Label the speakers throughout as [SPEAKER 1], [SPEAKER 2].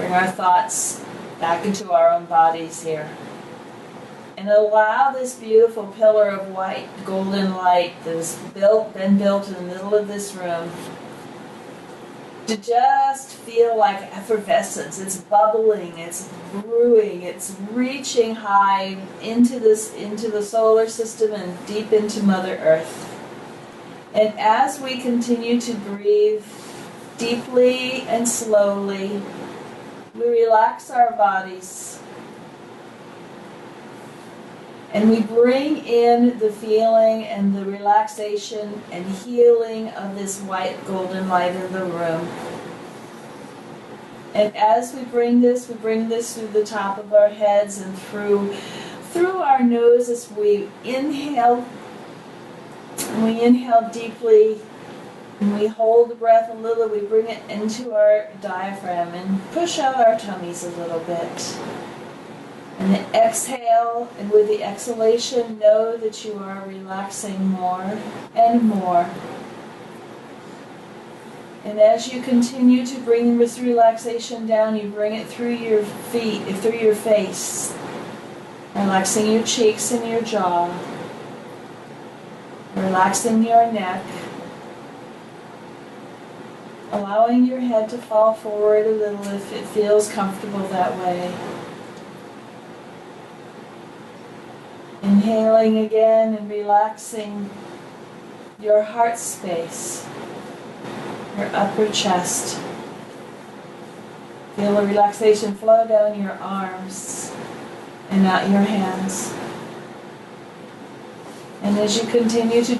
[SPEAKER 1] Bring our thoughts back into our own bodies here. And allow this beautiful pillar of white, golden light that has been built in the middle of this room to just feel like effervescence. It's bubbling, it's brewing, it's reaching high into the solar system and deep into Mother Earth. And as we continue to breathe deeply and slowly, we relax our bodies. And we bring in the feeling and the relaxation and healing of this white golden light in the room. And as we bring this through the top of our heads and through our nose as we inhale. And we inhale deeply. And we hold the breath a little. We bring it into our diaphragm and push out our tummies a little bit. And then exhale, and with the exhalation, know that you are relaxing more and more. And as you continue to bring this relaxation down, you bring it through your feet, through your face, relaxing your cheeks and your jaw, relaxing your neck, allowing your head to fall forward a little if it feels comfortable that way. Inhaling again and relaxing your heart space, your upper chest. Feel the relaxation flow down your arms and out your hands. And as you continue to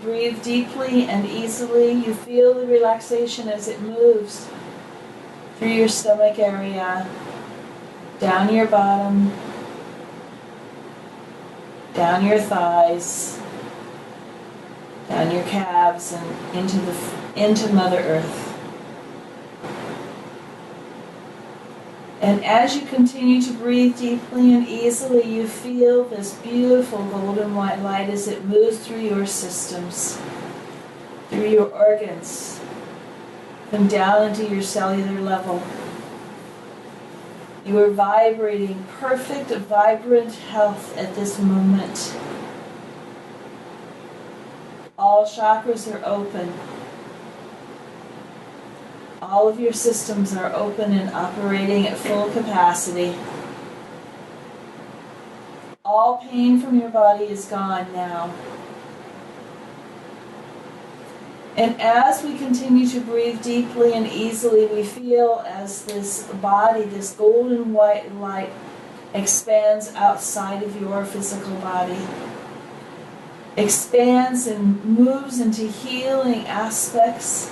[SPEAKER 1] breathe deeply and easily, you feel the relaxation as it moves through your stomach area, down your bottom, down your thighs, down your calves, and into Mother Earth. And as you continue to breathe deeply and easily, you feel this beautiful golden white light as it moves through your systems, through your organs, and down into your cellular level. You are vibrating perfect, vibrant health at this moment. All chakras are open. All of your systems are open and operating at full capacity. All pain from your body is gone now. And as we continue to breathe deeply and easily, we feel as this body, this golden white light, expands outside of your physical body. Expands and moves into healing aspects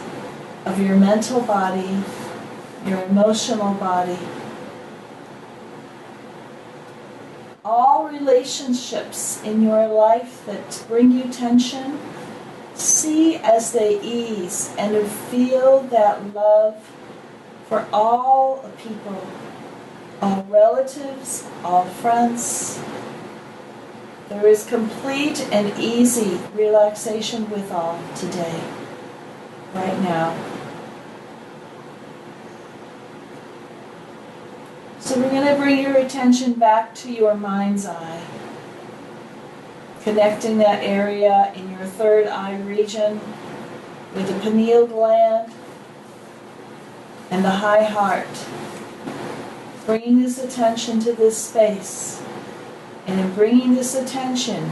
[SPEAKER 1] of your mental body, your emotional body. All relationships in your life that bring you tension, see as they ease and feel that love for all people, all relatives, all friends. There is complete and easy relaxation with all today, right now. So we're going to bring your attention back to your mind's eye, connecting that area in your third eye region with the pineal gland and the high heart. Bringing this attention to this space. And in bringing this attention,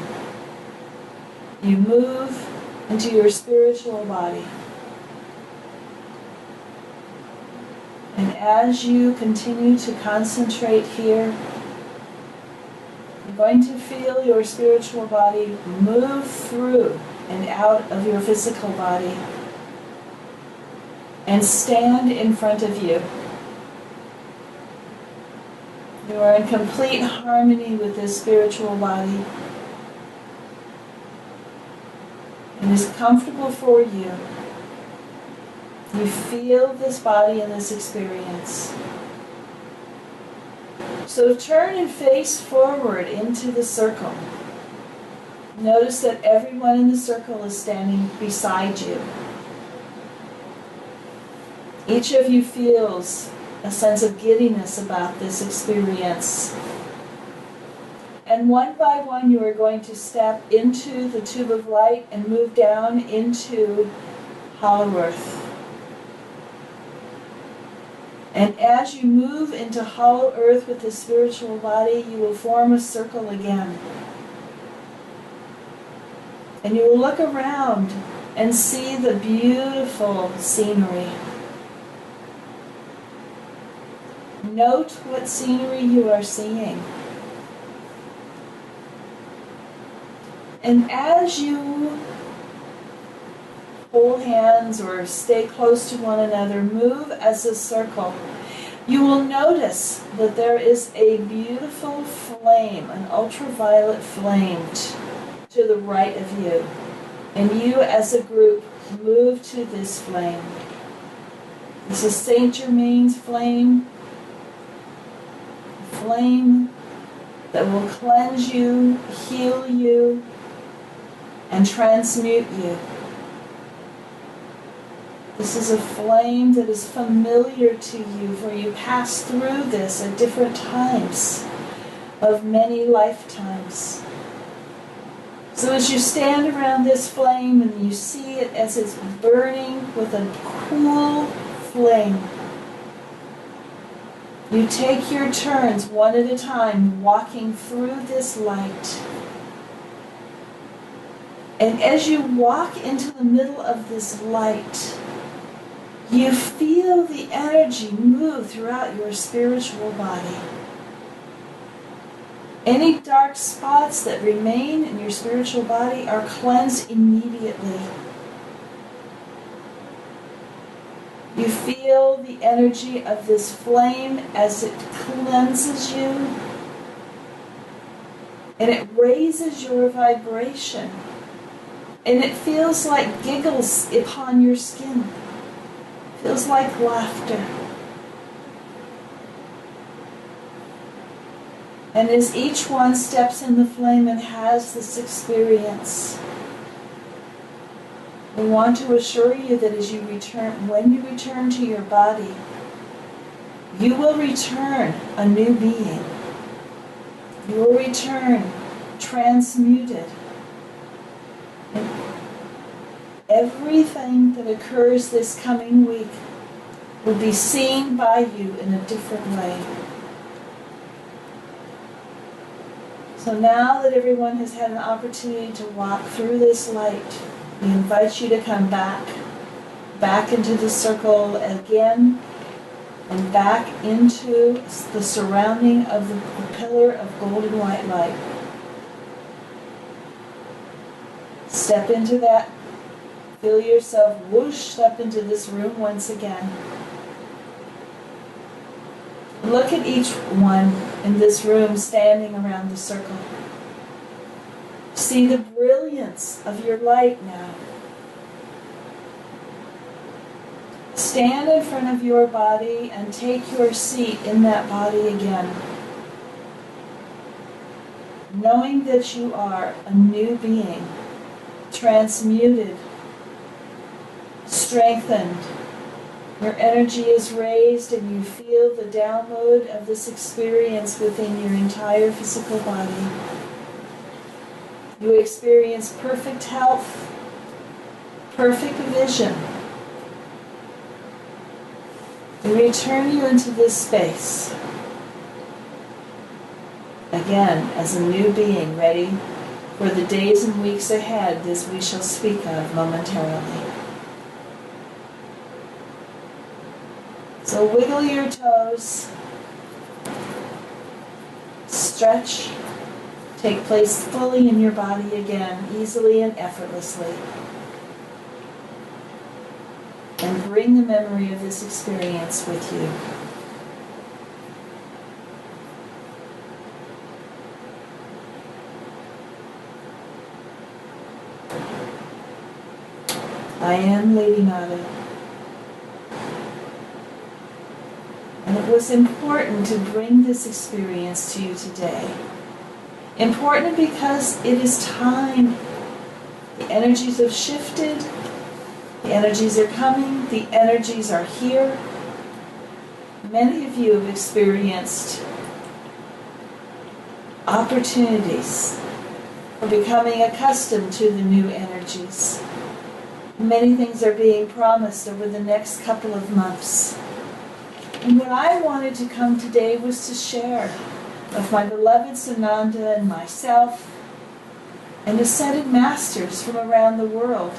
[SPEAKER 1] you move into your spiritual body. And as you continue to concentrate here, you're going to feel your spiritual body move through and out of your physical body and stand in front of you. You are in complete harmony with this spiritual body. It is comfortable for you. You feel this body and this experience. So turn and face forward into the circle. Notice that everyone in the circle is standing beside you. Each of you feels a sense of giddiness about this experience. And one by one you are going to step into the tube of light and move down into hollow earth. And as you move into hollow earth with the spiritual body, you will form a circle again. And you will look around and see the beautiful scenery. Note what scenery you are seeing. And as you hold hands or stay close to one another, move as a circle, you will notice that there is a beautiful flame, an ultraviolet flame to the right of you. And you as a group move to this flame. This is Saint Germain's flame, a flame that will cleanse you, heal you, and transmute you. This is a flame that is familiar to you, for you pass through this at different times of many lifetimes. So as you stand around this flame and you see it as it's burning with a cool flame, you take your turns one at a time walking through this light. And as you walk into the middle of this light, you feel the energy move throughout your spiritual body. Any dark spots that remain in your spiritual body are cleansed immediately. You feel the energy of this flame as it cleanses you, and it raises your vibration, and it feels like giggles upon your skin. Feels like laughter. And as each one steps in the flame and has this experience, we want to assure you that as you return, when you return to your body, you will return a new being. You will return transmuted. And everything that occurs this coming week will be seen by you in a different way. So now that everyone has had an opportunity to walk through this light, we invite you to come back into the circle again, and back into the surrounding of the pillar of golden white light. Step into that. Feel yourself whoosh up into this room once again. Look at each one in this room standing around the circle. See the brilliance of your light now. Stand in front of your body and take your seat in that body again, knowing that you are a new being, transmuted, strengthened. Your energy is raised and you feel the download of this experience within your entire physical body. You experience perfect health, perfect vision. We return you into this space, again, as a new being, ready for the days and weeks ahead, as we shall speak of momentarily. So wiggle your toes, stretch, take place fully in your body again, easily and effortlessly. And bring the memory of this experience with you. I am Lady Nada. And it was important to bring this experience to you today. Important because it is time. The energies have shifted. The energies are coming. The energies are here. many of you have experienced opportunities for becoming accustomed to the new energies. Many things are being promised over the next couple of months. And what I wanted to come today was to share with my beloved Sananda and myself and ascended masters from around the world,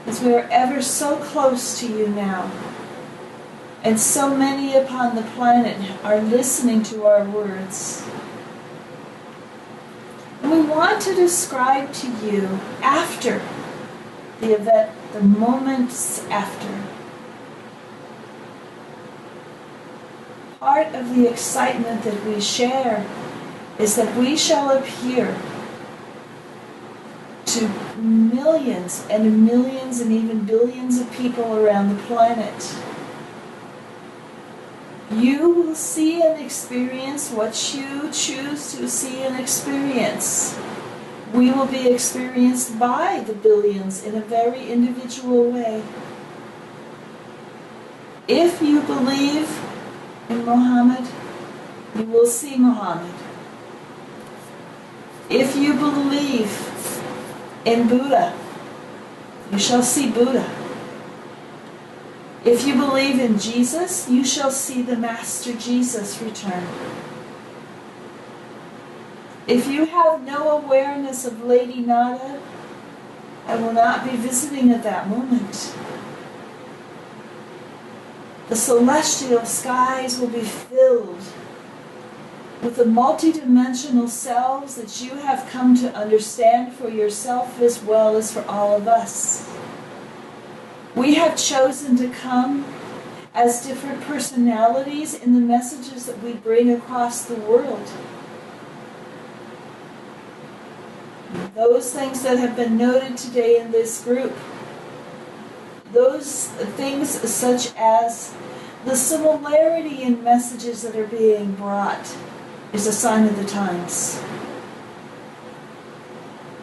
[SPEAKER 1] as we are ever so close to you now. And so many upon the planet are listening to our words. And we want to describe to you after the event, the moments after. Part of the excitement that we share is that we shall appear to millions and millions and even billions of people around the planet. You will see and experience what you choose to see and experience. We will be experienced by the billions in a very individual way. If you believe in Muhammad, you will see Muhammad. If you believe in Buddha, you shall see Buddha. If you believe in Jesus, you shall see the Master Jesus return. If you have no awareness of Lady Nada, I will not be visiting at that moment. The celestial skies will be filled with the multidimensional selves that you have come to understand for yourself as well as for all of us. We have chosen to come as different personalities in the messages that we bring across the world. Those things that have been noted today in this group, those things such as the similarity in messages that are being brought is a sign of the times.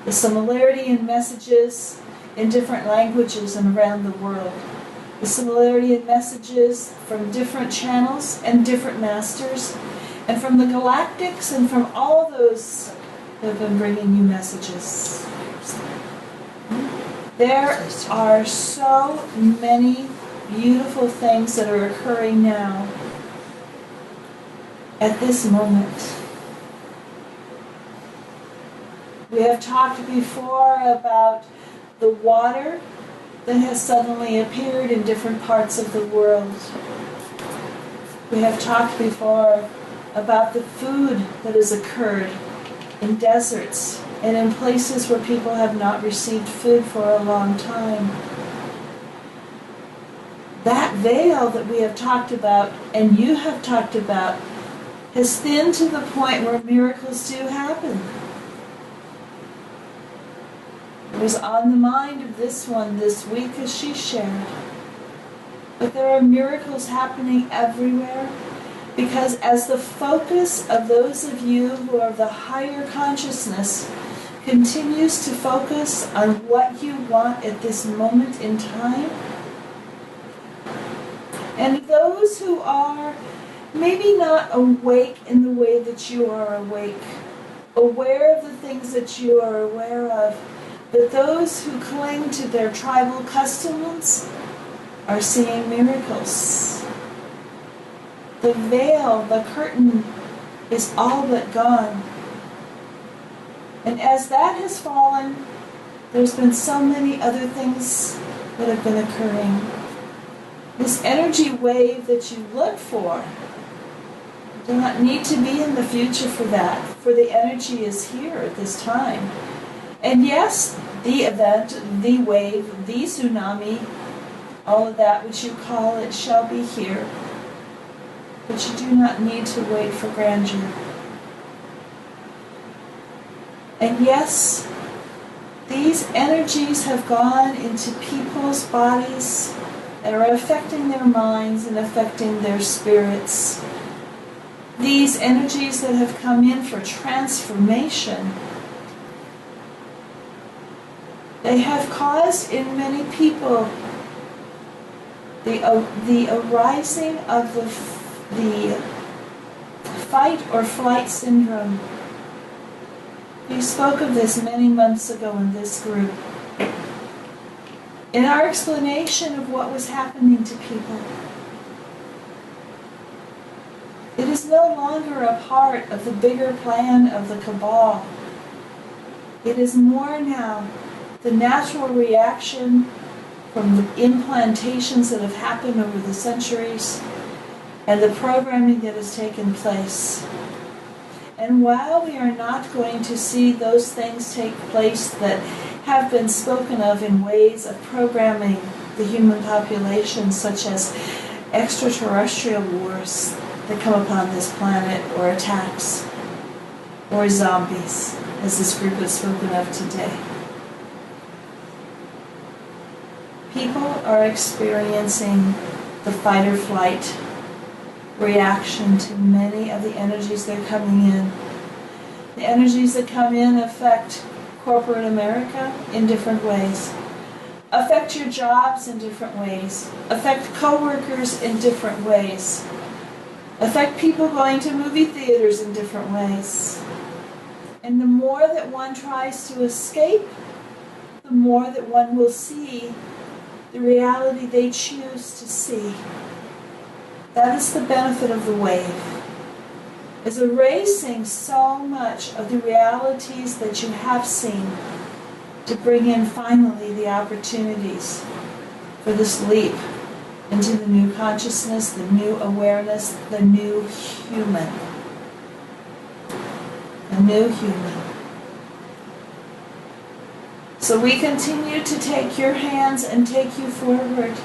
[SPEAKER 1] The similarity in messages in different languages and around the world. The similarity in messages from different channels and different masters, and from the galactics and from all those who have been bringing you messages. There are so many beautiful things that are occurring now at this moment. We have talked before about the water that has suddenly appeared in different parts of the world. We have talked before about the food that has occurred in deserts and in places where people have not received food for a long time. That veil that we have talked about and you have talked about has thinned to the point where miracles do happen. It was on the mind of this one this week as she shared. But there are miracles happening everywhere, because as the focus of those of you who are of the higher consciousness continues to focus on what you want at this moment in time, and those who are maybe not awake in the way that you are awake, aware of the things that you are aware of, but those who cling to their tribal customs are seeing miracles. The veil, the curtain, is all but gone. And as that has fallen, there's been so many other things that have been occurring. This energy wave that you look for, you do not need to be in the future for that, for the energy is here at this time. And yes, the event, the wave, the tsunami, all of that which you call it shall be here. But you do not need to wait for grandeur. And yes, these energies have gone into people's bodies that are affecting their minds and affecting their spirits. These energies that have come in for transformation, they have caused in many people the arising of the fight or flight syndrome. We spoke of this many months ago in this group. In our explanation of what was happening to people, it is no longer a part of the bigger plan of the cabal. It is more now the natural reaction from the implantations that have happened over the centuries and the programming that has taken place. And while we are not going to see those things take place that have been spoken of in ways of programming the human population, such as extraterrestrial wars that come upon this planet, or attacks, or zombies, as this group has spoken of today, people are experiencing the fight or flight reaction to many of the energies that are coming in. The energies that come in affect corporate America in different ways, affect your jobs in different ways, affect co-workers in different ways, affect people going to movie theaters in different ways. And the more that one tries to escape, the more that one will see the reality they choose to see. That is the benefit of the wave, is erasing so much of the realities that you have seen to bring in finally the opportunities for this leap into the new consciousness, the new awareness, the new human. A new human. So we continue to take your hands and take you forward.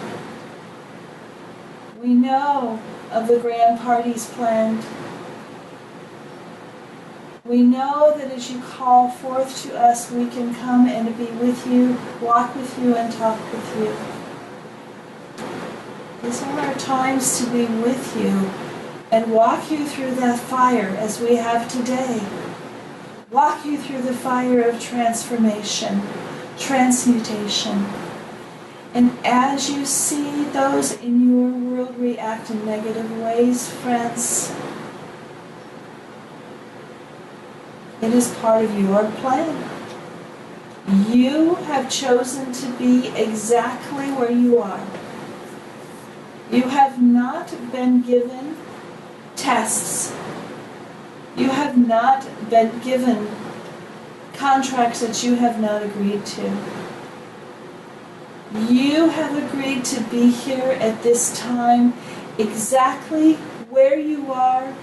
[SPEAKER 1] We know of the grand parties planned. We know that as you call forth to us, we can come and be with you, walk with you, and talk with you. These are our times to be with you and walk you through that fire as we have today. Walk you through the fire of transformation, transmutation. And as you see those in your world react in negative ways, friends, it is part of your plan. You have chosen to be exactly where you are. You have not been given tests. You have not been given contracts that you have not agreed to. You have agreed to be here at this time exactly where you are,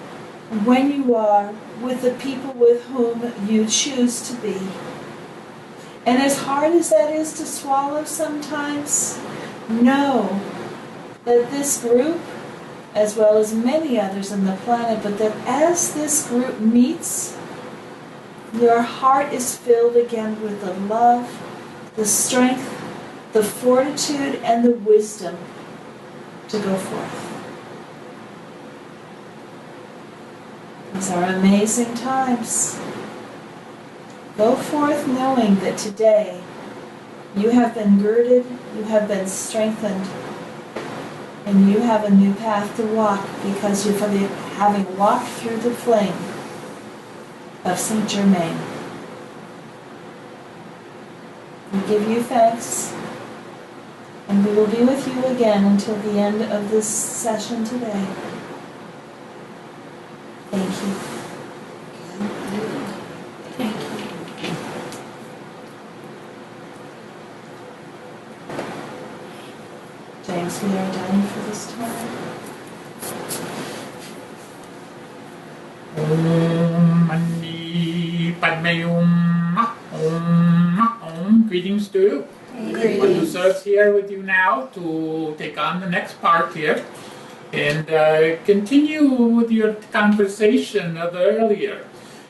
[SPEAKER 1] when you are, with the people with whom you choose to be. And as hard as that is to swallow sometimes, know that this group, as well as many others on the planet, but that as this group meets, your heart is filled again with the love, the strength, the fortitude, and the wisdom to go forth. These are amazing times. Go forth knowing that today you have been girded, you have been strengthened, and you have a new path to walk because you're having walked through the flame of Saint Germain. We give you thanks, and we will be with you again until the end of this session today. Thank you. Thank you. James, we are done for this time.
[SPEAKER 2] Om Mani Padme Hum. Om. Greetings to you. Everyone who serves here with you now to take on the next part here and continue with your conversation of earlier.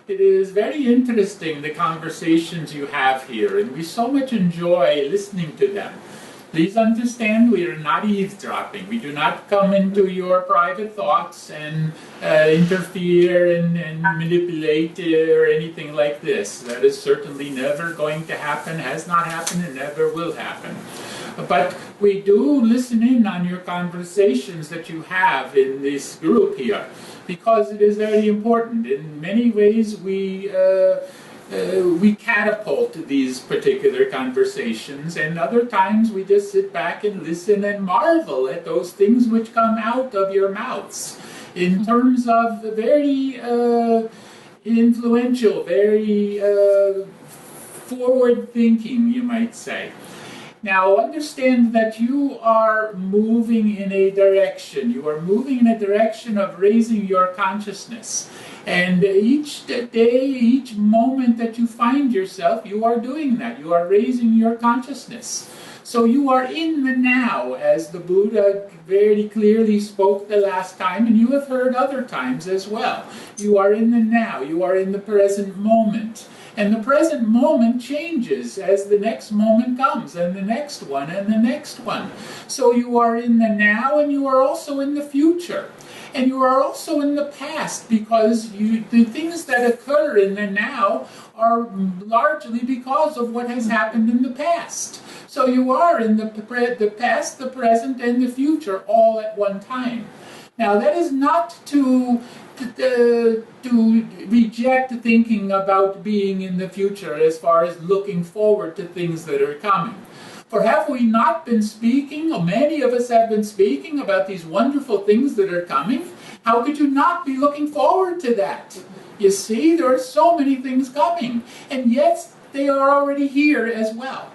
[SPEAKER 2] It is very interesting, the conversations you have here, and we so much enjoy listening to them. Please understand, we are not eavesdropping. We do not come into your private thoughts and interfere and manipulate or anything like this. That is certainly never going to happen, has not happened, and never will happen. But we do listen in on your conversations that you have in this group here, because it is very important. In many ways, we catapult these particular conversations, and other times we just sit back and listen and marvel at those things which come out of your mouths in terms of very influential, very forward thinking, you might say. Now understand that you are moving in a direction. You are moving in a direction of raising your consciousness. And each day, each moment that you find yourself, you are doing that. You are raising your consciousness. So you are in the now, as the Buddha very clearly spoke the last time, and you have heard other times as well. You are in the now. You are in the present moment. And the present moment changes as the next moment comes, and the next one, and the next one. So you are in the now, and you are also in the future. And you are also in the past, because the things that occur in the now are largely because of what has happened in the past. So you are in the past, the present, and the future all at one time. Now that is not to reject thinking about being in the future as far as looking forward to things that are coming. For have we not been speaking, or many of us have been speaking about these wonderful things that are coming? How could you not be looking forward to that? You see, there are so many things coming, and yet they are already here as well.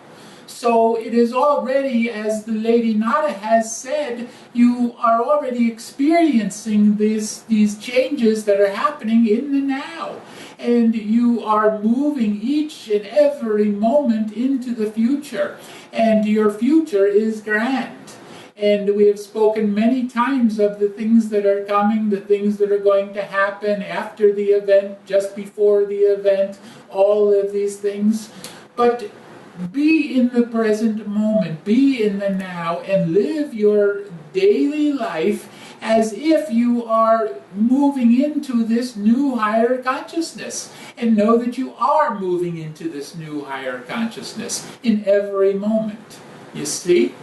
[SPEAKER 2] So it is already, as the Lady Nada has said, you are already experiencing these changes that are happening in the now. And you are moving each and every moment into the future. And your future is grand. And we have spoken many times of the things that are coming, the things that are going to happen after the event, just before the event, all of these things. But be in the present moment, be in the now, and live your daily life as if you are moving into this new higher consciousness. And know that you are moving into this new higher consciousness in every moment. You see?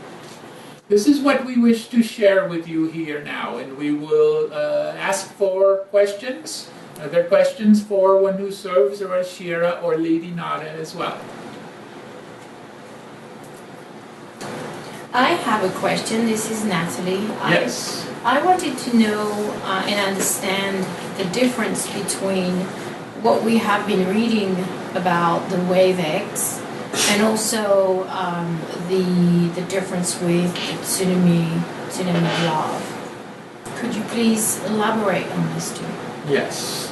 [SPEAKER 2] This is what we wish to share with you here now, and we will ask for questions. Are there questions for one who serves, or Ashira, or Lady Nada as well?
[SPEAKER 3] I have a question. This is Natalie.
[SPEAKER 2] Yes.
[SPEAKER 3] I wanted to know and understand the difference between what we have been reading about the wave X and also the difference with tsunami love. Could you please elaborate on this too?
[SPEAKER 2] Yes.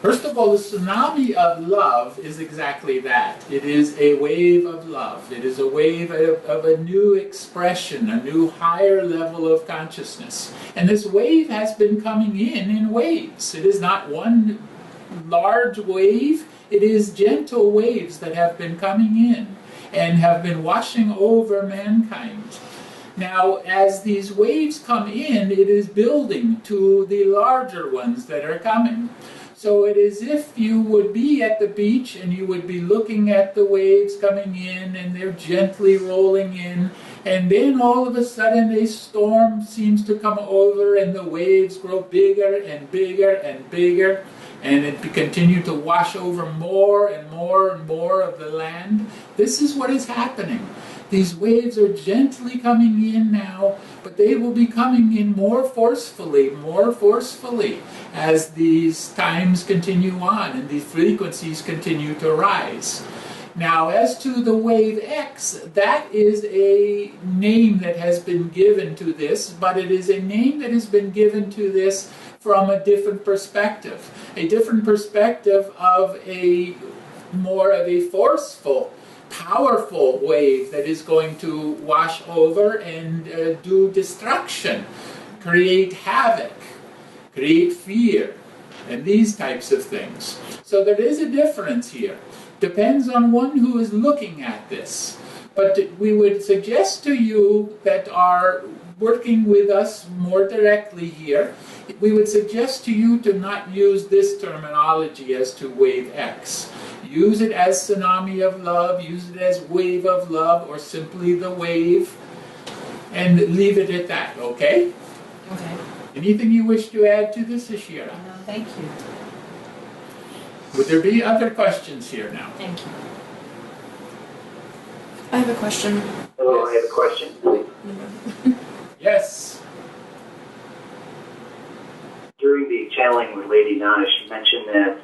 [SPEAKER 2] First of all, the tsunami of love is exactly that. It is a wave of love. It is a wave of a new expression, a new higher level of consciousness. And this wave has been coming in waves. It is not one large wave. It is gentle waves that have been coming in and have been washing over mankind. Now, as these waves come in, it is building to the larger ones that are coming. So it is if you would be at the beach and you would be looking at the waves coming in, and they're gently rolling in, and then all of a sudden a storm seems to come over and the waves grow bigger and bigger and bigger, and it continue to wash over more and more and more of the land. This is what is happening. These waves are gently coming in now, but they will be coming in more forcefully as these times continue on and these frequencies continue to rise. Now, as to the wave X, that is a name that has been given to this, but it is a name that has been given to this from a different perspective of a more of a forceful, powerful wave that is going to wash over and do destruction, create havoc, create fear, and these types of things. So there is a difference here. Depends on one who is looking at this. But we would suggest to you that are working with us more directly here, we would suggest to you to not use this terminology as to wave X. Use it as tsunami of love, use it as wave of love, or simply the wave, and leave it at that, okay?
[SPEAKER 1] Okay.
[SPEAKER 2] Anything you wish to add to this, Ashira?
[SPEAKER 1] No, thank you.
[SPEAKER 2] Would there be other questions here now?
[SPEAKER 1] Thank you.
[SPEAKER 3] I have a question.
[SPEAKER 4] Hello, I have a question.
[SPEAKER 2] Yes.
[SPEAKER 4] During the channeling with Lady Nana, she mentioned that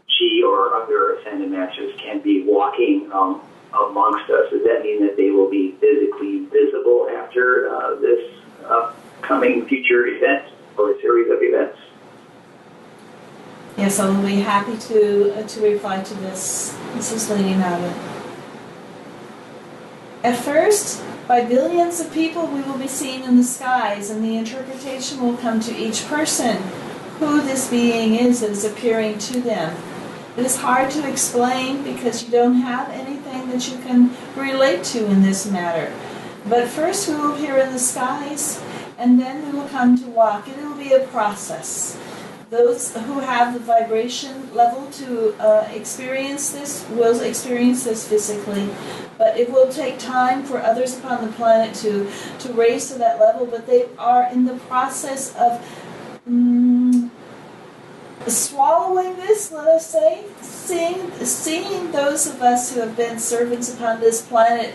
[SPEAKER 4] she or other ascended masters can be walking amongst us. Does that mean that they will be physically visible after this upcoming future event or a series of events?
[SPEAKER 1] Yes, I will be happy to reply to this. This is Lady Nada. At first, by billions of people, we will be seen in the skies, and the interpretation will come to each person who this being is that is appearing to them. It is hard to explain because you don't have anything that you can relate to in this matter. But first we will appear in the skies, and then we will come to walk. It will be a process. Those who have the vibration level to experience this will experience this physically, but it will take time for others upon the planet to raise to that level, but they are in the process of swallowing this, let us say, seeing those of us who have been servants upon this planet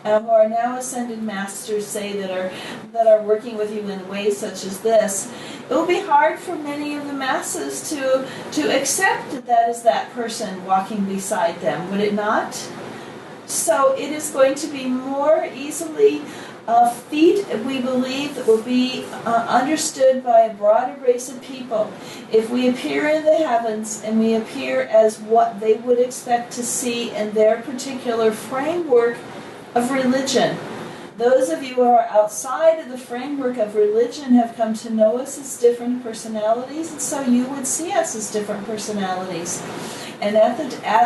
[SPEAKER 1] who are now ascended masters, say, that are working with you in ways such as this. It will be hard for many of the masses to accept that that is that person walking beside them, would it not? So it is going to be more easily feat, we believe, that will be understood by a broader race of people. If we appear in the heavens and we appear as what they would expect to see in their particular framework of religion. Those of you who are outside of the framework of religion have come to know us as different personalities, and so you would see us as different personalities. And at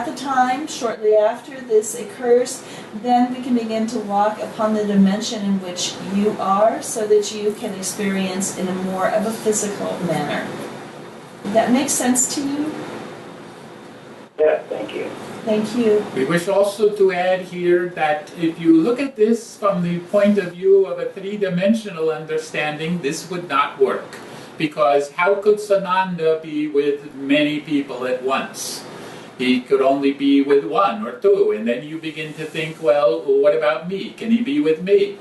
[SPEAKER 1] the time, shortly after this occurs, then we can begin to walk upon the dimension in which you are, so that you can experience in a more of a physical manner. Does that make sense to you?
[SPEAKER 4] Yeah, thank you.
[SPEAKER 1] Thank you.
[SPEAKER 2] We wish also to add here that if you look at this from the point of view of a three-dimensional understanding, this would not work. Because how could Sananda be with many people at once? He could only be with one or two, and then you begin to think, well, what about me? Can he be with me?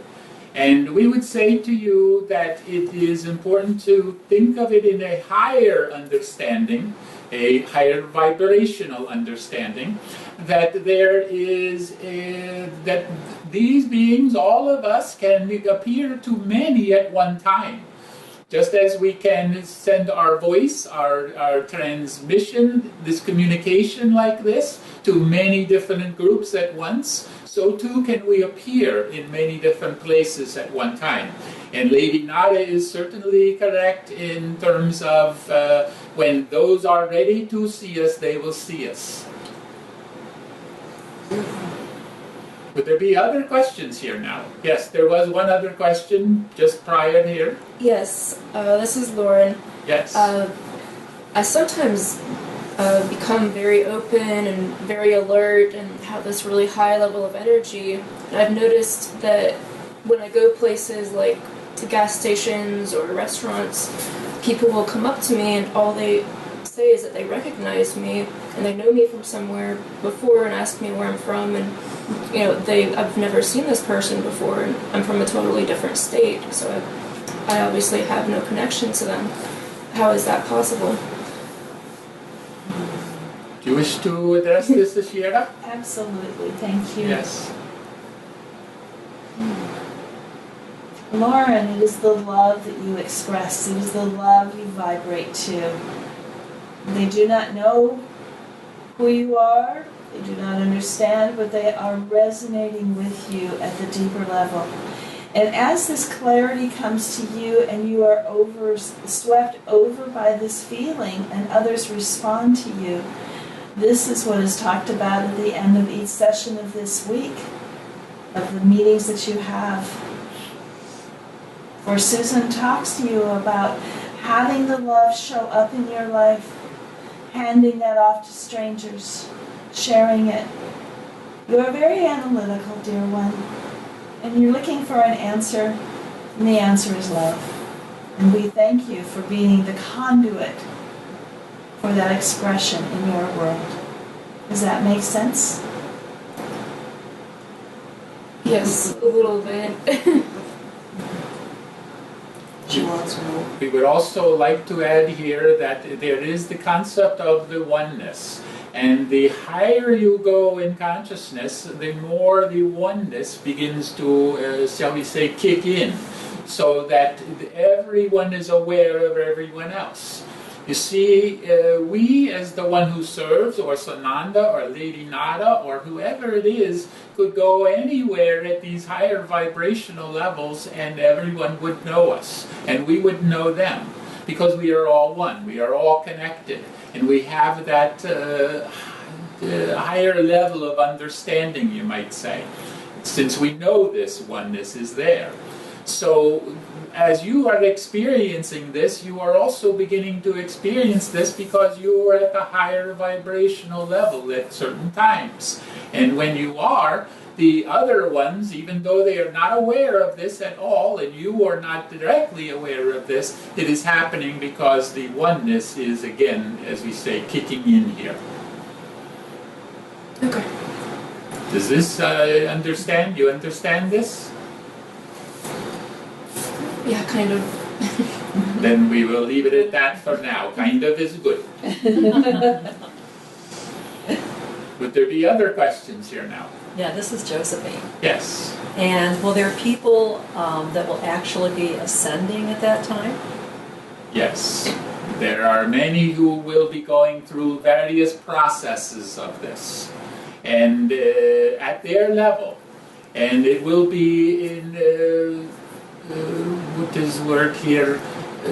[SPEAKER 2] And we would say to you that it is important to think of it in a higher understanding, a higher vibrational understanding, that there is that these beings, all of us, can appear to many at one time. Just as we can send our voice, our transmission, this communication like this, to many different groups at once, so too can we appear in many different places at one time. And Lady Nada is certainly correct in terms of when those are ready to see us, they will see us. Would there be other questions here now? Yes, there was one other question just prior here.
[SPEAKER 5] Yes, this is Lauren.
[SPEAKER 2] Yes.
[SPEAKER 5] I sometimes become very open and very alert and have this really high level of energy. And I've noticed that when I go places like to gas stations or restaurants, people will come up to me and all they say is that they recognize me and they know me from somewhere before and ask me where I'm from, and I've never seen this person before, and I'm from a totally different state, so I obviously have no connection to them. How is that possible?
[SPEAKER 2] Do you wish to address this, Ashira?
[SPEAKER 1] Absolutely, thank you.
[SPEAKER 2] Yes.
[SPEAKER 1] Lauren, it is the love that you express. It is the love you vibrate to. They do not know who you are. They do not understand, but they are resonating with you at the deeper level. And as this clarity comes to you and you are swept over by this feeling and others respond to you, this is what is talked about at the end of each session of this week, of the meetings that you have. Where Susan talks to you about having the love show up in your life, handing that off to strangers, sharing it. You are very analytical, dear one, and you're looking for an answer, and the answer is love. And we thank you for being the conduit for that expression in your world. Does that make sense?
[SPEAKER 5] Yes, a little bit.
[SPEAKER 6] She wants more.
[SPEAKER 2] We would also like to add here that there is the concept of the oneness. And the higher you go in consciousness, the more the oneness begins to, shall we say, kick in. So that everyone is aware of everyone else. You see, we as the one who serves, or Sananda, or Lady Nada, or whoever it is, could go anywhere at these higher vibrational levels and everyone would know us. And we would know them. Because we are all one. We are all connected. And we have that higher level of understanding, you might say. Since we know this oneness is there. So, as you are experiencing this, you are also beginning to experience this because you are at the higher vibrational level at certain times. And when you are, the other ones, even though they are not aware of this at all, and you are not directly aware of this, it is happening because the oneness is, again, as we say, kicking in here.
[SPEAKER 5] Okay.
[SPEAKER 2] Does this understand? You understand this?
[SPEAKER 5] Yeah, kind of.
[SPEAKER 2] Then we will leave it at that for now. Kind of is good. Would there be other questions here now?
[SPEAKER 6] Yeah, this is Josephine.
[SPEAKER 2] Yes.
[SPEAKER 6] And will there people that will actually be ascending at that time?
[SPEAKER 2] Yes. There are many who will be going through various processes of this. And at their level. And it will be in, what is the word here?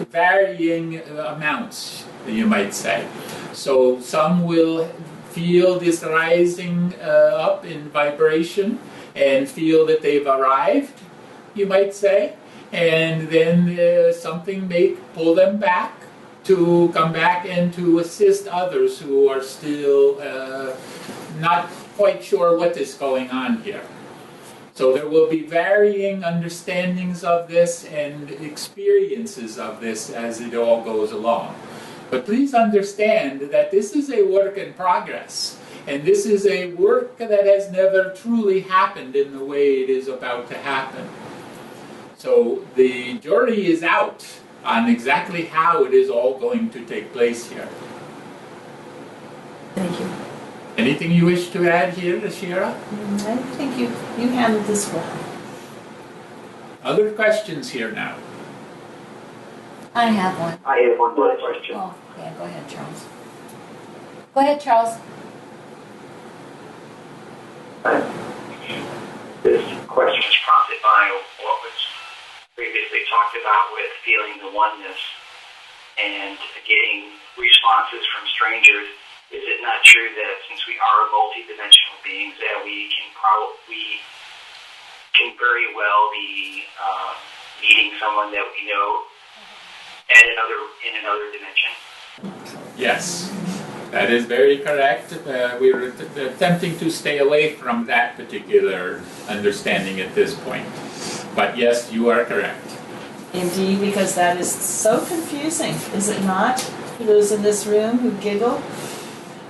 [SPEAKER 2] Varying amounts, you might say. So some will feel this rising up in vibration and feel that they've arrived, you might say. And then something may pull them back to come back and to assist others who are still not quite sure what is going on here. So there will be varying understandings of this and experiences of this as it all goes along. But please understand that this is a work in progress. And this is a work that has never truly happened in the way it is about to happen. So the jury is out on exactly how it is all going to take place here.
[SPEAKER 6] Thank you.
[SPEAKER 2] Anything you wish to add here, Ashira?
[SPEAKER 1] I think you handled this well.
[SPEAKER 2] Other questions here now?
[SPEAKER 7] I have one.
[SPEAKER 4] I have one more question.
[SPEAKER 7] Oh, yeah, go ahead, Charles. Go ahead, Charles.
[SPEAKER 4] This question is prompted by what was previously talked about with feeling the oneness and getting responses from strangers. Is it not true that since we are multidimensional beings, that we can very well be meeting someone that we know in another dimension?
[SPEAKER 2] Yes, that is very correct. We were attempting to stay away from that particular understanding at this point. But yes, you are correct.
[SPEAKER 1] Indeed, because that is so confusing, is it not? For those in this room who giggle,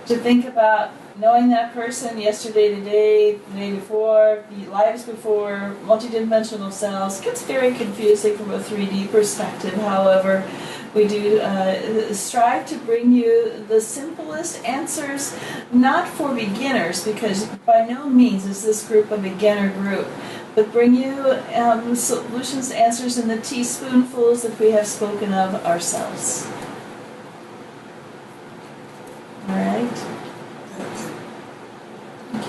[SPEAKER 1] to think about knowing that person yesterday, today, the day before, the lives before, multidimensional selves, gets very confusing from a 3D perspective. However, we do strive to bring you the simplest answers, not for beginners, because by no means is this group a beginner group, but bring you solutions, answers in the teaspoonfuls that we have spoken of ourselves. All right.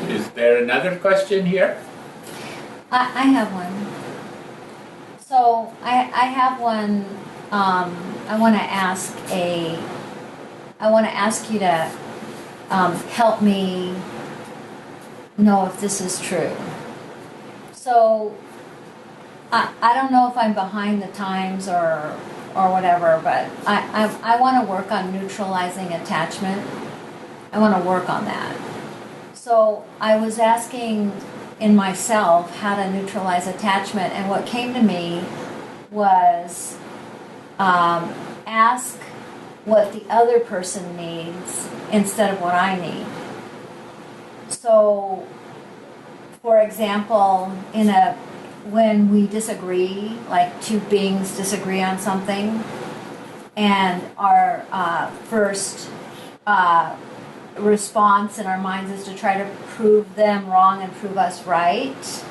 [SPEAKER 2] Is there another question here?
[SPEAKER 7] I have one. So I have one. I want to ask you to help me know if this is true. So I don't know if I'm behind the times or or whatever, but I want to work on neutralizing attachment. I want to work on that. So I was asking in myself how to neutralize attachment, and what came to me was ask what the other person needs instead of what I need. So, for example, when we disagree, like two beings disagree on something, and our first response in our minds is to try to prove them wrong and prove us right,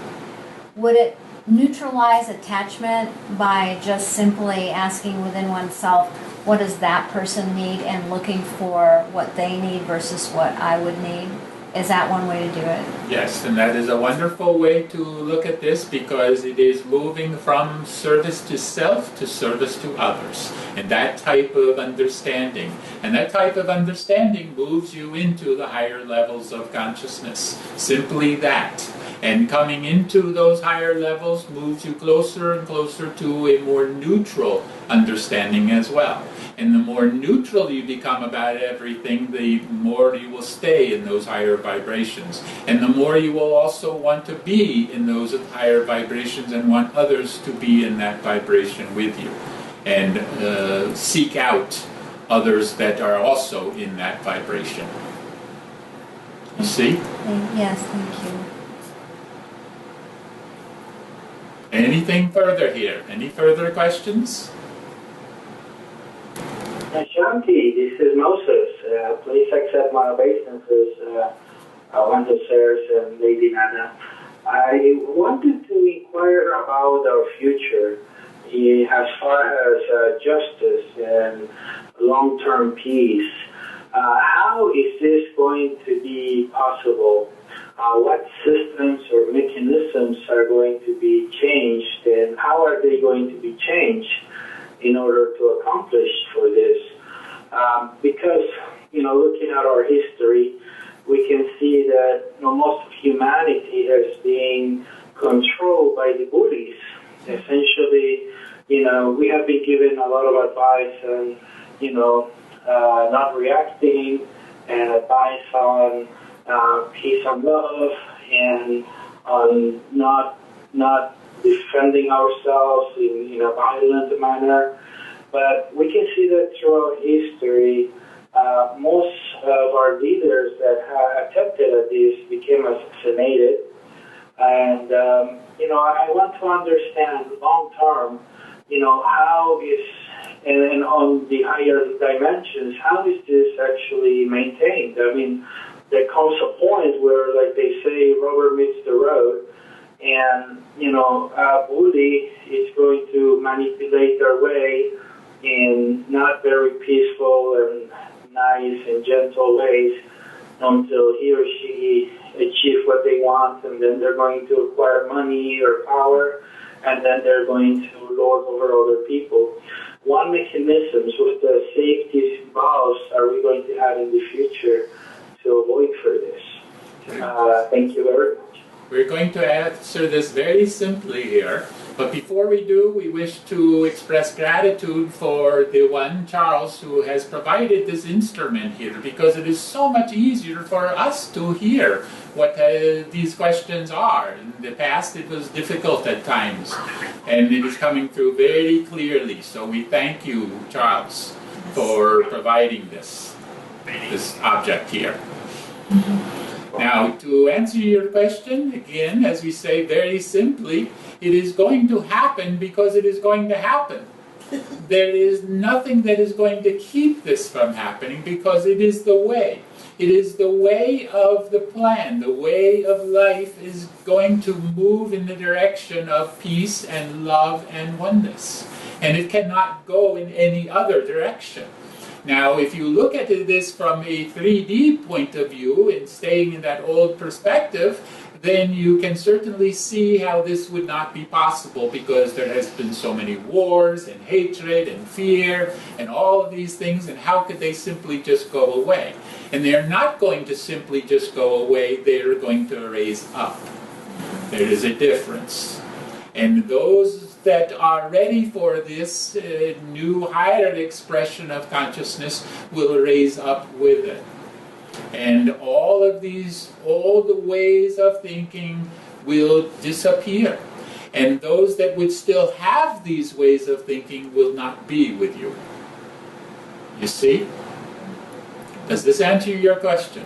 [SPEAKER 7] would it neutralize attachment by just simply asking within oneself, what does that person need, and looking for what they need versus what I would need? Is that one way to do it?
[SPEAKER 2] Yes, and that is a wonderful way to look at this, because it is moving from service to self to service to others. And that type of understanding. And that type of understanding moves you into the higher levels of consciousness. Simply that. And coming into those higher levels moves you closer and closer to a more neutral understanding as well. And the more neutral you become about everything, the more you will stay in those higher vibrations. And the more you will also want to be in those higher vibrations and want others to be in that vibration with you. And seek out others that are also in that vibration. You see?
[SPEAKER 7] Yes, thank you.
[SPEAKER 2] Anything further here? Any further questions?
[SPEAKER 8] Shanti, this is Moses. Please accept my obeisances, Wanda Sirs and Lady Nana. I wanted to inquire about our future as far as justice and long-term peace. How is this going to be possible? What systems or mechanisms are going to be changed, and how are they going to be changed in order to accomplish for this? Because, looking at our history, we can see that most of humanity has been controlled by the bullies. Essentially, we have been given a lot of advice on, not reacting, and advice on peace and love, and on not defending ourselves in a violent manner. But we can see that throughout history, most of our leaders that have attempted at this became assassinated. And, I want to understand long term, how is, and on the higher dimensions, how is this actually maintained? I mean, there comes a point where, like they say, rubber meets the road, and, a bully is going to manipulate their way in not very peaceful and nice and gentle ways until he or she achieve what they want, and then they're going to acquire money or power, and then they're going to lord over other people. What mechanisms with the safety valves are we going to have in the future to avoid for this? Thank you very much.
[SPEAKER 2] We're going to answer this very simply here, but before we do, we wish to express gratitude for the one, Charles, who has provided this instrument here, because it is so much easier for us to hear what these questions are. In the past, it was difficult at times, and it is coming through very clearly. So we thank you, Charles, for providing this object here. Now, to answer your question, again, as we say very simply, it is going to happen because it is going to happen. There is nothing that is going to keep this from happening, because it is the way. It is the way of the plan. The way of life is going to move in the direction of peace and love and oneness. And it cannot go in any other direction. Now, if you look at this from a 3D point of view and staying in that old perspective, then you can certainly see how this would not be possible, because there has been so many wars and hatred and fear and all of these things, and how could they simply just go away? And they're not going to simply just go away, they're going to raise up. There is a difference. And those that are ready for this new higher expression of consciousness will raise up with it. And all of these, all the ways of thinking will disappear. And those that would still have these ways of thinking will not be with you. You see? Does this answer your question?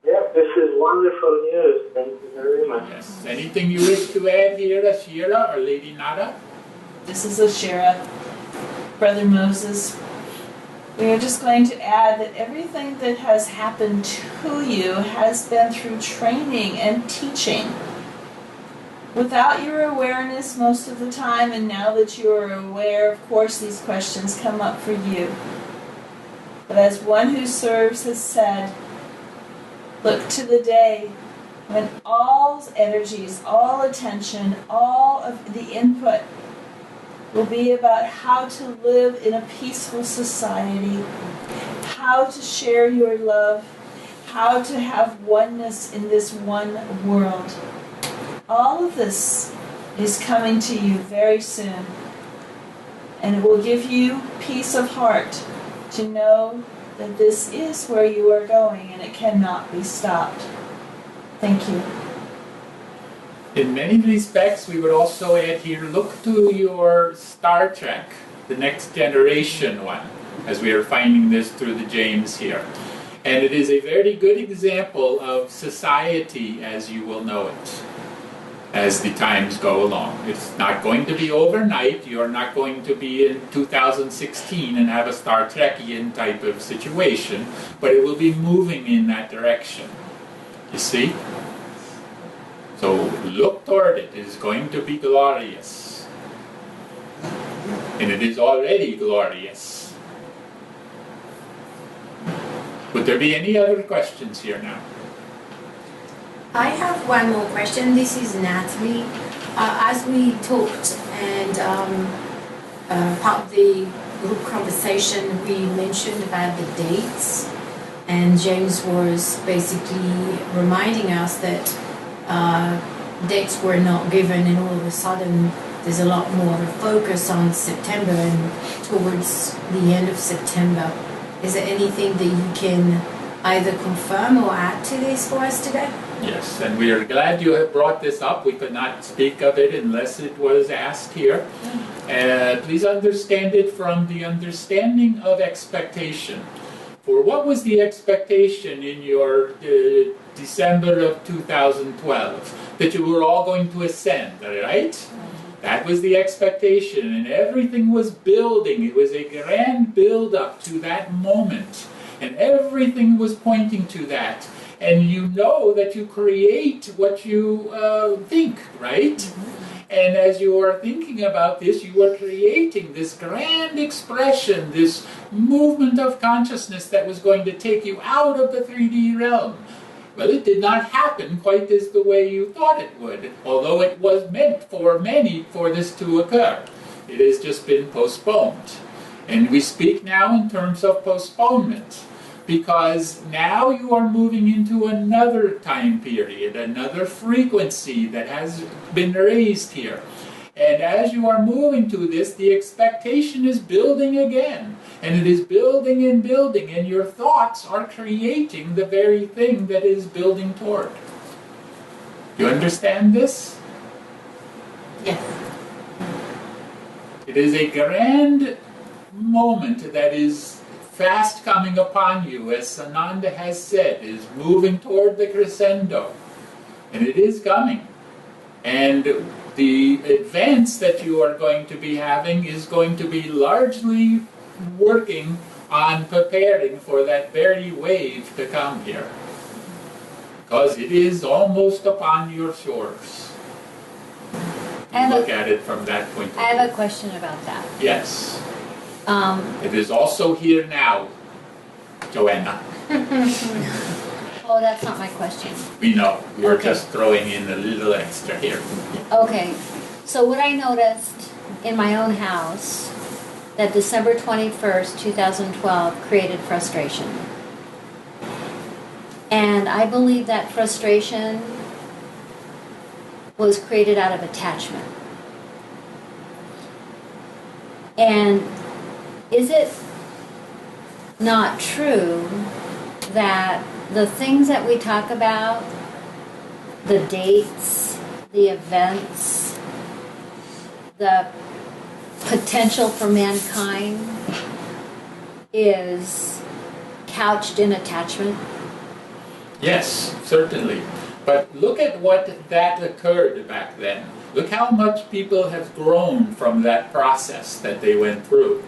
[SPEAKER 8] Yep, this is wonderful news. Thank you very much.
[SPEAKER 2] Yes. Anything you wish to add here, Ashira or Lady Nada?
[SPEAKER 1] This is Ashira, Brother Moses. We are just going to add that everything that has happened to you has been through training and teaching. Without your awareness most of the time, and now that you are aware, of course these questions come up for you. But as one who serves has said, look to the day when all energies, all attention, all of the input will be about how to live in a peaceful society, how to share your love, how to have oneness in this one world. All of this is coming to you very soon, and it will give you peace of heart to know that this is where you are going and it cannot be stopped. Thank you.
[SPEAKER 2] In many respects, we would also add here, look to your Star Trek, the Next Generation one, as we are finding this through the James here. And it is a very good example of society as you will know it, as the times go along. It's not going to be overnight. You're not going to be in 2016 and have a Star Trekian type of situation, but it will be moving in that direction. You see? So look toward it. It is going to be glorious. And it is already glorious. Would there be any other questions here now?
[SPEAKER 3] I have one more question. This is Natalie. As we talked and part of the group conversation, we mentioned about the dates, and James was basically reminding us that dates were not given, and all of a sudden there's a lot more of a focus on September and towards the end of September. Is there anything that you can either confirm or add to this for us today?
[SPEAKER 2] Yes, and we are glad you have brought this up. We could not speak of it unless it was asked here. Please understand it from the understanding of expectation. For what was the expectation in your December of 2012? That you were all going to ascend, right? That was the expectation, and everything was building. It was a grand build-up to that moment, and everything was pointing to that. And you know that you create what you think, right? And as you are thinking about this, you are creating this grand expression, this movement of consciousness that was going to take you out of the 3D realm. Well, it did not happen quite as the way you thought it would, although it was meant for many for this to occur. It has just been postponed. And we speak now in terms of postponement, because now you are moving into another time period, another frequency that has been raised here. And as you are moving to this, the expectation is building again. And it is building and building, and your thoughts are creating the very thing that is building toward. You understand this?
[SPEAKER 3] Yes.
[SPEAKER 2] It is a grand moment that is fast coming upon you, as Sananda has said, is moving toward the crescendo. And it is coming. And the advance that you are going to be having is going to be largely working on preparing for that very wave to come here. Because it is almost upon your shores. Look at it from that point of view.
[SPEAKER 7] I have a question about that.
[SPEAKER 2] Yes. It is also here now, Joanna.
[SPEAKER 7] Oh, that's not my question.
[SPEAKER 2] We know. We're
[SPEAKER 7] Okay.
[SPEAKER 2] just throwing in a little extra here.
[SPEAKER 7] Okay, so what I noticed in my own house, that December 21st, 2012 created frustration. And I believe that frustration was created out of attachment. And is it not true that the things that we talk about, the dates, the events, the potential for mankind is couched in attachment?
[SPEAKER 2] Yes, certainly. But look at what that occurred back then. Look how much people have grown from that process that they went through.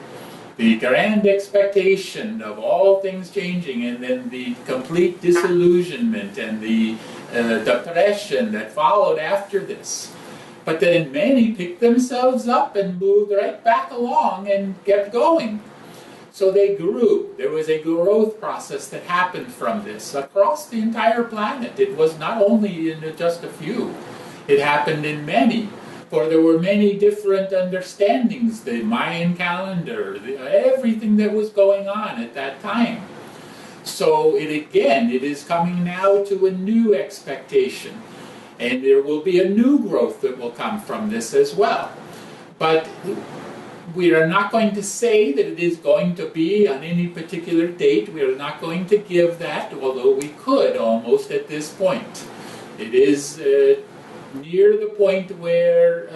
[SPEAKER 2] The grand expectation of all things changing, and then the complete disillusionment and the depression that followed after this. But then many picked themselves up and moved right back along and kept going. So they grew. There was a growth process that happened from this across the entire planet. It was not only in just a few. It happened in many. For there were many different understandings, the Mayan calendar, everything that was going on at that time. So it is coming now to a new expectation. And there will be a new growth that will come from this as well. But we are not going to say that it is going to be on any particular date. We are not going to give that, although we could almost at this point. It is near the point where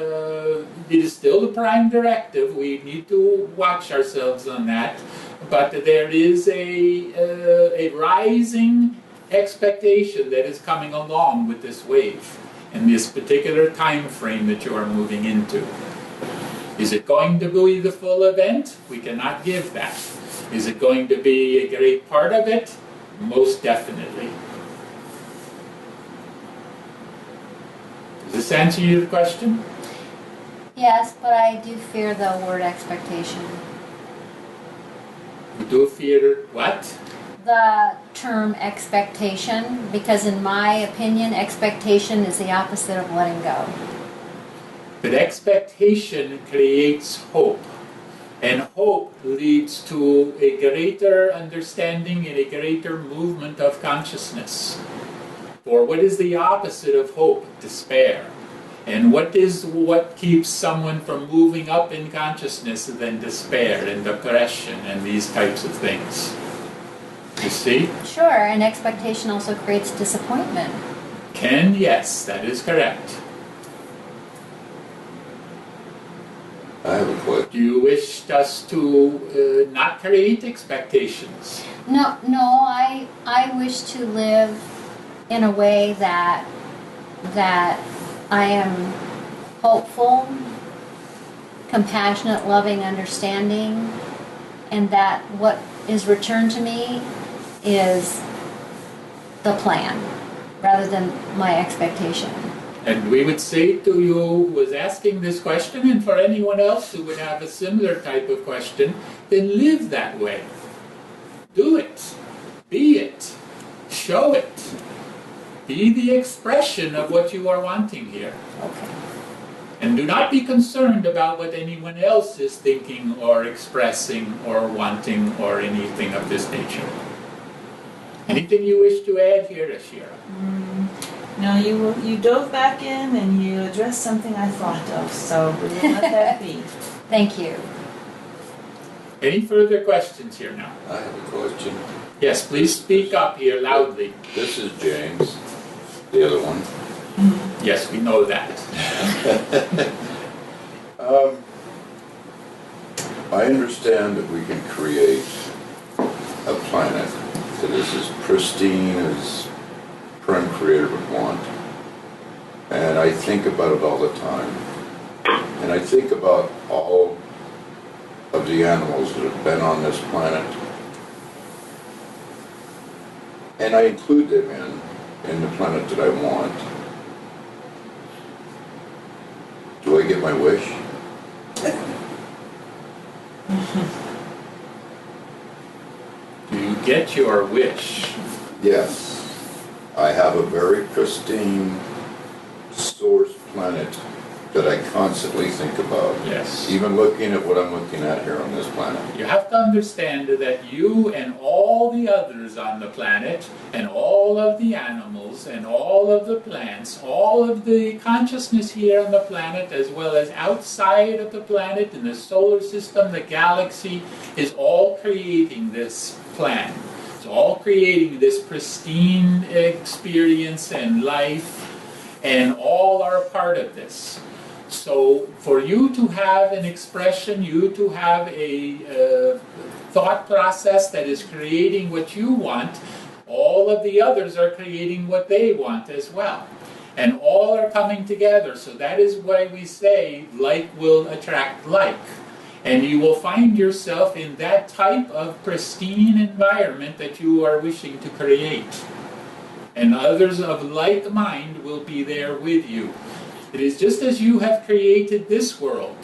[SPEAKER 2] it is still the prime directive. We need to watch ourselves on that. But there is a rising expectation that is coming along with this wave in this particular time frame that you are moving into. Is it going to be the full event? We cannot give that. Is it going to be a great part of it? Most definitely. Does this answer your question?
[SPEAKER 7] Yes, but I do fear the word expectation.
[SPEAKER 2] You do fear what?
[SPEAKER 7] The term expectation, because in my opinion, expectation is the opposite of letting go.
[SPEAKER 2] But expectation creates hope. And hope leads to a greater understanding and a greater movement of consciousness. For what is the opposite of hope? Despair. And what keeps someone from moving up in consciousness than despair and depression and these types of things? You see?
[SPEAKER 7] Sure, and expectation also creates disappointment.
[SPEAKER 2] Yes, that is correct.
[SPEAKER 9] I have a question.
[SPEAKER 2] Do you wish us to not create expectations?
[SPEAKER 7] No, I wish to live in a way that I am hopeful, compassionate, loving, understanding, and that what is returned to me is the plan rather than my expectation.
[SPEAKER 2] And we would say to you who was asking this question, and for anyone else who would have a similar type of question, then live that way. Do it. Be it. Show it. Be the expression of what you are wanting here.
[SPEAKER 7] Okay.
[SPEAKER 2] And do not be concerned about what anyone else is thinking or expressing or wanting or anything of this nature. Anything you wish to add here, Ashira?
[SPEAKER 1] No, you dove back in and you addressed something I thought of, so we will let that be.
[SPEAKER 7] Thank you.
[SPEAKER 2] Any further questions here now?
[SPEAKER 9] I have a question.
[SPEAKER 2] Yes, please speak up here loudly.
[SPEAKER 9] This is James, the other one.
[SPEAKER 2] Yes, we know that.
[SPEAKER 9] I understand that we can create a planet that is as pristine as Prime Creator would want. And I think about it all the time. And I think about all of the animals that have been on this planet. And I include them in the planet that I want. Do I get my wish?
[SPEAKER 2] Do you get your wish?
[SPEAKER 9] Yes. I have a very pristine source planet that I constantly think about.
[SPEAKER 2] Yes.
[SPEAKER 9] Even looking at what I'm looking at here on this planet.
[SPEAKER 2] You have to understand that you and all the others on the planet, and all of the animals, and all of the plants, all of the consciousness here on the planet, as well as outside of the planet, in the solar system, the galaxy, is all creating this plan. It's all creating this pristine experience and life, and all are a part of this. So for you to have an expression, you to have a thought process that is creating what you want, all of the others are creating what they want as well. And all are coming together. So that is why we say like will attract like. And you will find yourself in that type of pristine environment that you are wishing to create. And others of like mind will be there with you. It is just as you have created this world.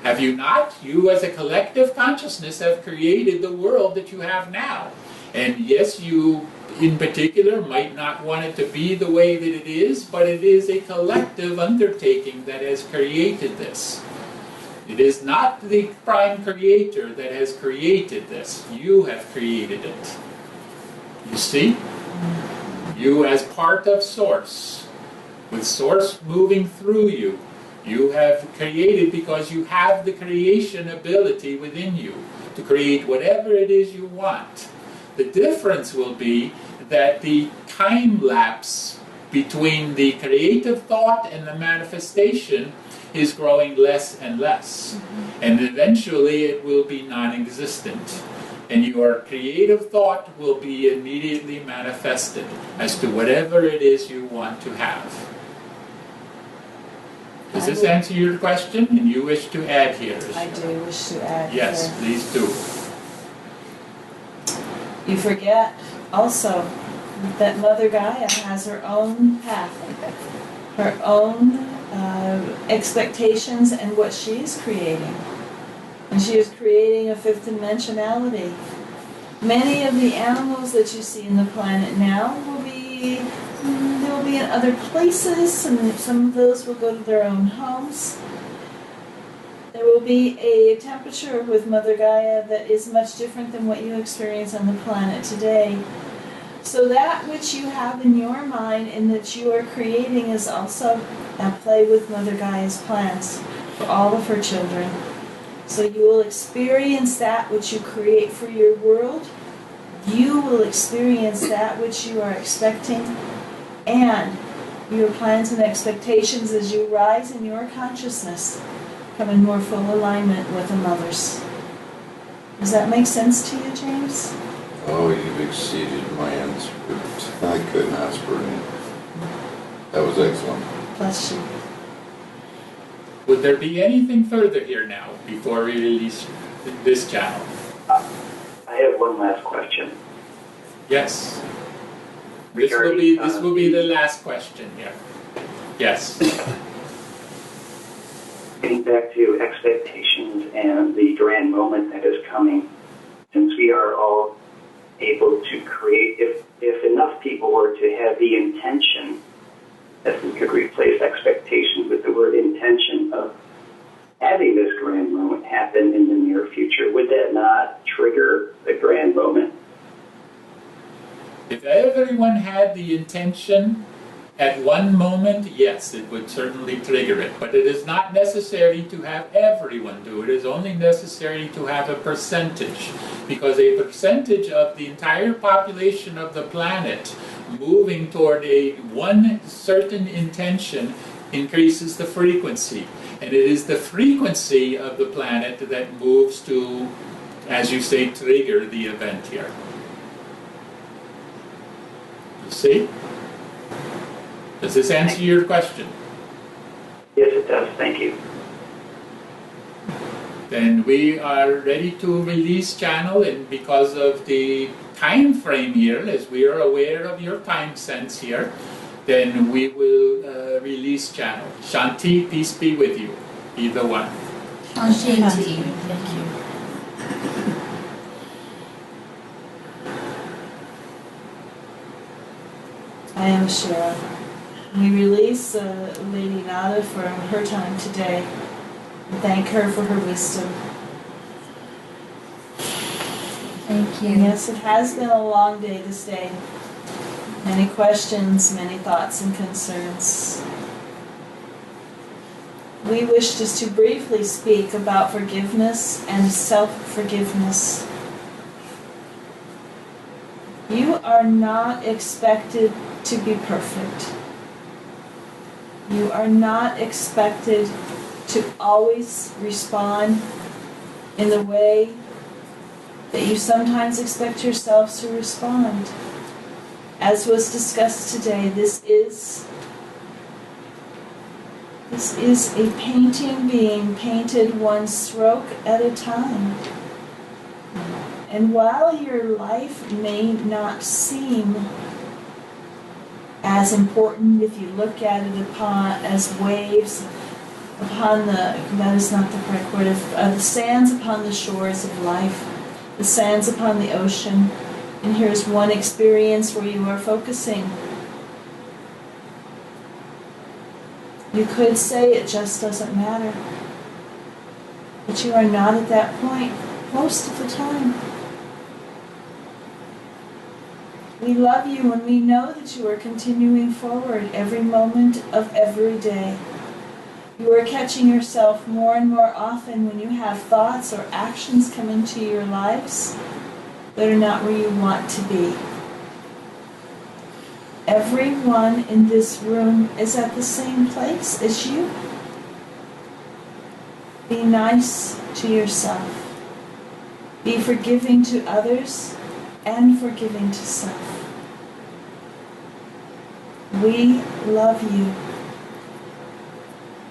[SPEAKER 2] Have you not? You as a collective consciousness have created the world that you have now. And yes, you in particular might not want it to be the way that it is, but it is a collective undertaking that has created this. It is not the prime creator that has created this. You have created it. You see? You as part of Source. With Source moving through you, you have created because you have the creation ability within you to create whatever it is you want. The difference will be that the time lapse between the creative thought and the manifestation is growing less and less. And eventually it will be non-existent. And your creative thought will be immediately manifested as to whatever it is you want to have. Does this answer your question? And you wish to add here?
[SPEAKER 1] I do wish to add
[SPEAKER 2] Yes,
[SPEAKER 1] here.
[SPEAKER 2] please do.
[SPEAKER 1] You forget also that Mother Gaia has her own path, her own expectations and what she's creating. And she is creating a fifth dimensionality. Many of the animals that you see in the planet now will be in other places, and some of those will go to their own homes. There will be a temperature with Mother Gaia that is much different than what you experience on the planet today. So that which you have in your mind and that you are creating is also at play with Mother Gaia's plans for all of her children. So you will experience that which you create for your world. You will experience that which you are expecting, and your plans and expectations as you rise in your consciousness come in more full alignment with the Mother's. Does that make sense to you, James?
[SPEAKER 9] Oh, you've exceeded my answer. I couldn't ask for it. That was excellent.
[SPEAKER 1] Bless you.
[SPEAKER 2] Would there be anything further here now before we release this channel?
[SPEAKER 4] I have one last question.
[SPEAKER 2] Yes. This will be the last question here. Yes.
[SPEAKER 4] Getting back to expectations and the grand moment that is coming, since we are all able to create, if enough people were to have the intention, if we could replace expectation with the word intention of having this grand moment happen in the near future, would that not trigger the grand moment?
[SPEAKER 2] If everyone had the intention at one moment, yes, it would certainly trigger it. But it is not necessary to have everyone do it. It is only necessary to have a percentage. Because a percentage of the entire population of the planet moving toward one certain intention increases the frequency. And it is the frequency of the planet that moves to, as you say, trigger the event here. You see? Does this answer your question?
[SPEAKER 4] Yes, it does. Thank you.
[SPEAKER 2] Then we are ready to release channel, and because of the time frame here, as we are aware of your time sense here, then we will release channel. Shanti, peace be with you, either one.
[SPEAKER 3] Shanti. Thank you.
[SPEAKER 1] I am Ashira. We release Lady Nada for her time today. Thank her for her wisdom.
[SPEAKER 7] Thank you.
[SPEAKER 1] And yes, it has been a long day this day. Many questions, many thoughts and concerns. We wish just to briefly speak about forgiveness and self-forgiveness. You are not expected to be perfect. You are not expected to always respond in the way that you sometimes expect yourselves to respond. As was discussed today, this is a painting being painted one stroke at a time. And while your life may not seem as important if you look at it as waves upon that is not the correct word, the sands upon the shores of life, the sands upon the ocean, and here's one experience where you are focusing. You could say it just doesn't matter, but you are not at that point most of the time. We love you and we know that you are continuing forward every moment of every day. You are catching yourself more and more often when you have thoughts or actions come into your lives that are not where you want to be. Everyone in this room is at the same place as you. Be nice to yourself. Be forgiving to others and forgiving to self. We love you.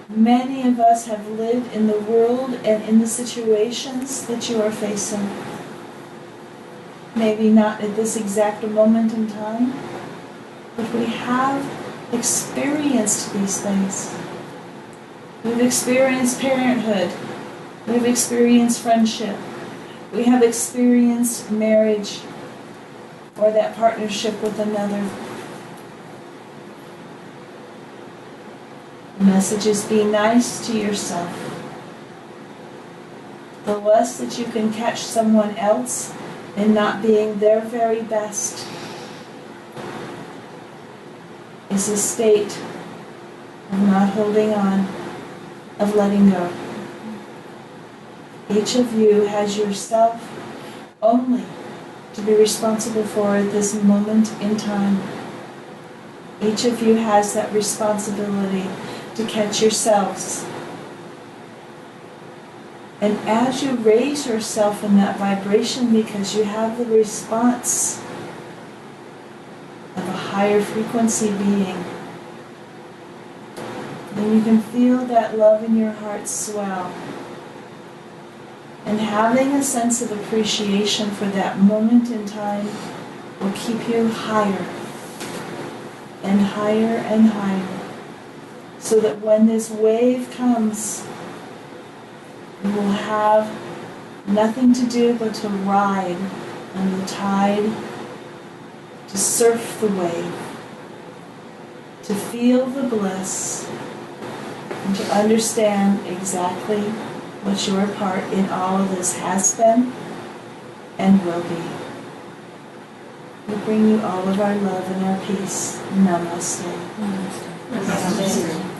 [SPEAKER 1] Many of us have lived in the world and in the situations that you are facing. Maybe not at this exact moment in time, but we have experienced these things. We've experienced parenthood. We've experienced friendship. We have experienced marriage or that partnership with another. The message is be nice to yourself. The less that you can catch someone else in not being their very best is a state of not holding on, of letting go. Each of you has yourself only to be responsible for at this moment in time. Each of you has that responsibility to catch yourselves. And as you raise yourself in that vibration because you have the response of a higher frequency being, then you can feel that love in your heart swell. And having a sense of appreciation for that moment in time will keep you higher and higher and higher, so that when this wave comes, you will have nothing to do but to ride on the tide, to surf the wave, to feel the bliss, and to understand exactly what your part in all of this has been and will be. We bring you all of our love and our peace. Namaste.
[SPEAKER 7] Namaste.
[SPEAKER 2] Namaste.